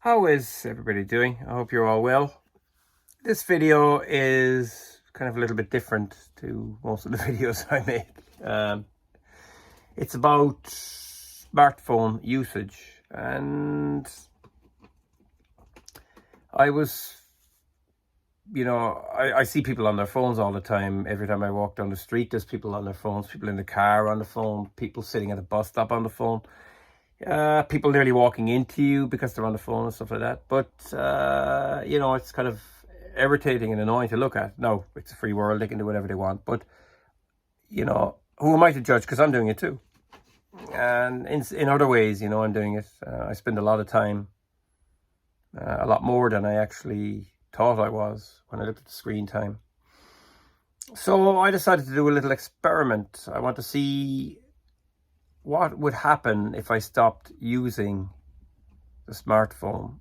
How is everybody doing? I hope you're all well. This video is kind of a little bit different to most of the videos I make. It's about smartphone usage, and I see people on their phones all the time. Every time I walk down the street, there's people on their phones, people in the car on the phone, people sitting at a bus stop on the phone. People nearly walking into you because they're on the phone and stuff like that. But, it's kind of irritating and annoying to look at. No, it's a free world. They can do whatever they want. But, who am I to judge? Because I'm doing it too. And in other ways, I'm doing it. I spend a lot of time, a lot more than I actually thought I was when I looked at the screen time. So I decided to do a little experiment. I want to see what would happen if I stopped using the smartphone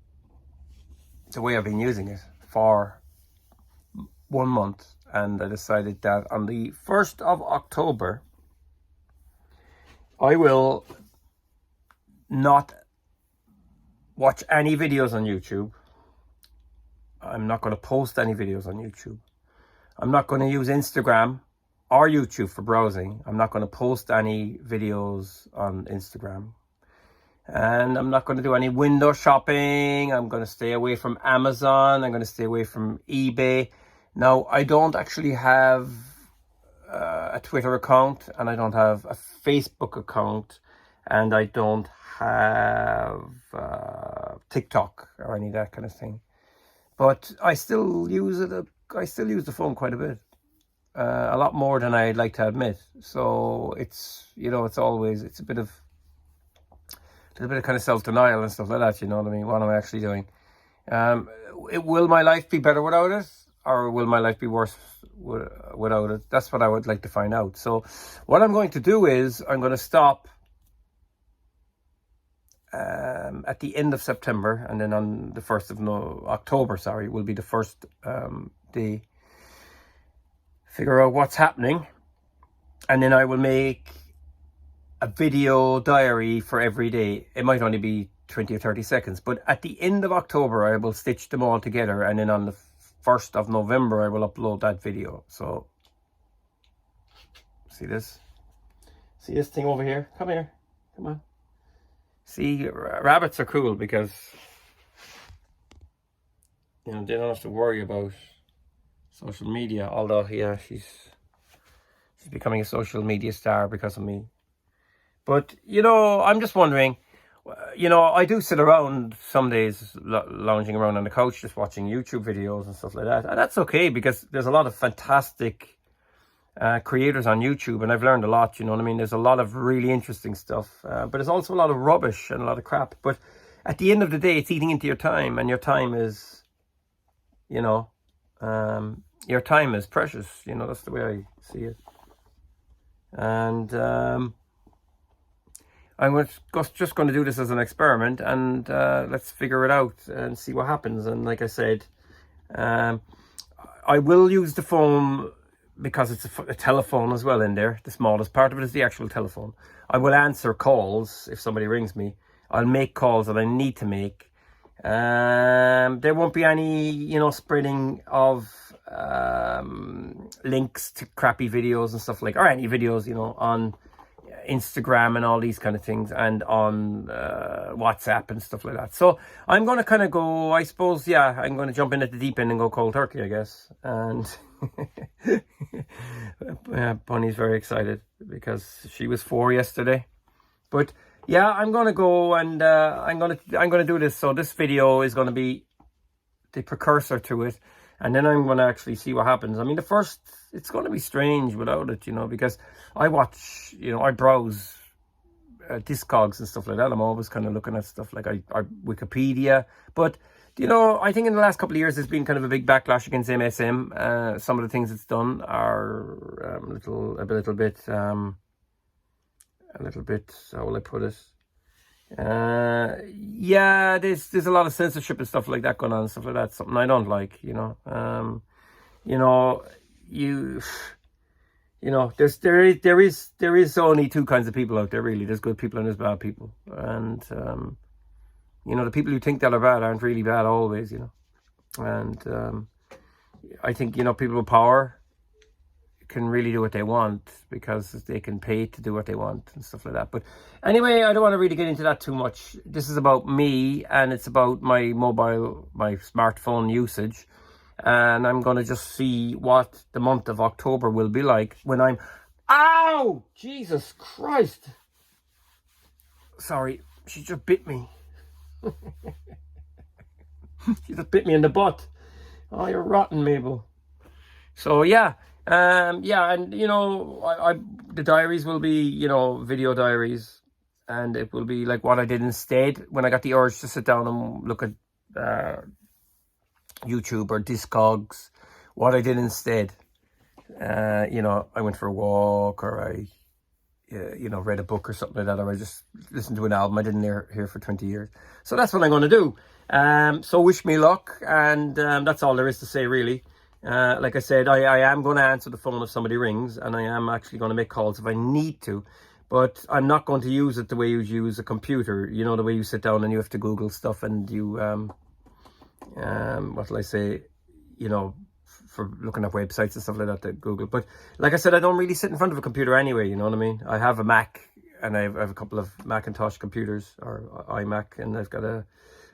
the way I've been using it for 1 month. And I decided that on the 1st of October, I will not watch any videos on YouTube. I'm not going to post any videos on YouTube. I'm not going to use Instagram or YouTube for browsing. I'm not going to post any videos on Instagram. And I'm not going to do any window shopping. I'm going to stay away from Amazon. I'm going to stay away from eBay. Now, I don't actually have a Twitter account, and I don't have a Facebook account, and I don't have TikTok or any of that kind of thing. But I still use it. I still use the phone quite a bit. A lot more than I'd like to admit. So it's a bit of kind of self-denial and stuff like that, you know what I mean? What am I actually doing? Will my life be better without it? Or will my life be worse without it? That's what I would like to find out. So what I'm going to do is I'm going to stop at the end of September, and then on the 1st of October, will be the first day. Figure out what's happening, and then I will make a video diary for every day. It might only be 20 or 30 seconds, but at the end of October I will stitch them all together, and then on the 1st of November I will upload that video. So see this thing over here? Come here, come on. See, rabbits are cool because they don't have to worry about social media, although she's becoming a social media star because of me. But I'm just wondering, I do sit around some days lounging around on the couch just watching YouTube videos and stuff like that, and that's okay because there's a lot of fantastic creators on YouTube, and I've learned a lot, you know what I mean? There's a lot of really interesting stuff, but there's also a lot of rubbish and a lot of crap. But at the end of the day, it's eating into your time, and your time is, your time is precious. That's the way I see it. And I'm just going to do this as an experiment, and let's figure it out and see what happens. And like I said, I will use the phone because it's a telephone as well in there. The smallest part of it is the actual telephone. I will answer calls if somebody rings me. I'll make calls that I need to make. There won't be any, spreading of links to crappy videos and stuff or any videos, on Instagram and all these kind of things, and on WhatsApp and stuff like that. So I'm going to kind of go, I suppose, I'm going to jump in at the deep end and go cold turkey, I guess. And Bunny's very excited because she was 4 yesterday. But yeah, I'm going to go, and I'm going to do this. So this video is going to be the precursor to it. And then I'm going to actually see what happens. I mean, it's going to be strange without it, because I watch, I browse Discogs and stuff like that. I'm always kind of looking at stuff like Wikipedia. But, I think in the last couple of years, there's been kind of a big backlash against MSM. Some of the things it's done are a little bit, how will I put it? There's a lot of censorship and stuff like that going on and stuff like that. Something I don't like, there is only two kinds of people out there, really. There's good people and there's bad people, and You know, the people who think that are bad aren't really bad always, you know. And I think, you know, people with power can really do what they want because they can pay to do what they want and stuff like that. But anyway, I don't want to really get into that too much. This is about me, and it's about my smartphone usage. And I'm going to just see what the month of October will be like when I'm... Ow! Jesus Christ! Sorry, she just bit me. She just bit me in the butt. Oh, you're rotten, Mabel. So, yeah. Yeah, and, you know, the diaries will be, you know, video diaries. And it will be like what I did instead when I got the urge to sit down and look at... YouTube or Discogs, what I did instead. You know, I went for a walk, or I, you know, read a book or something like that, or I just listened to an album I didn't hear for 20 years. So that's what I'm going to do. So wish me luck, and that's all there is to say, really. Like I said, I am going to answer the phone if somebody rings, and I am actually going to make calls if I need to. But I'm not going to use it the way you use a computer. You know, the way you sit down and you have to Google stuff and you... what will I say, you know, for looking at websites and stuff like that, to Google. But like I said, I don't really sit in front of a computer anyway, you know what I mean? I have a Mac, and I have a couple of Macintosh computers, or iMac, and I've got a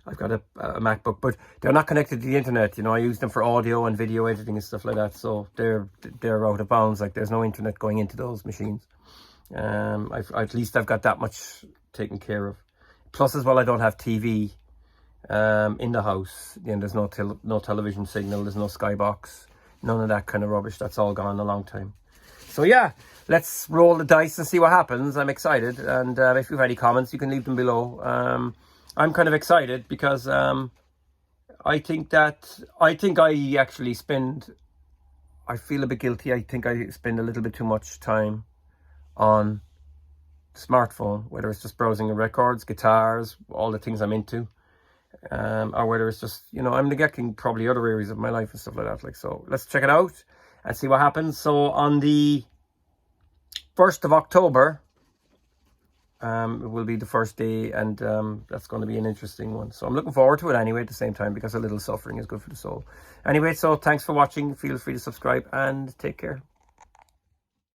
MacBook, but they're not connected to the internet. You know, I use them for audio and video editing and stuff like that, so they're out of bounds. Like, there's no internet going into those machines. At least I've got that much taken care of. Plus, as well, I don't have TV in the house. You know, there's no television signal, there's no skybox, none of that kind of rubbish. That's all gone a long time. So yeah, let's roll the dice and see what happens. I'm excited, and if you have any comments, you can leave them below. I'm kind of excited because I think I actually spend... I feel a bit guilty. I think I spend a little bit too much time on the smartphone, whether it's just browsing the records, guitars, all the things I'm into. Or whether it's just, you know, I'm neglecting probably other areas of my life and stuff like that. Like, so let's check it out and see what happens. So on the 1st of October, it will be the first day, and that's going to be an interesting one. So I'm looking forward to it anyway at the same time, because a little suffering is good for the soul. Anyway, so thanks for watching. Feel free to subscribe and take care.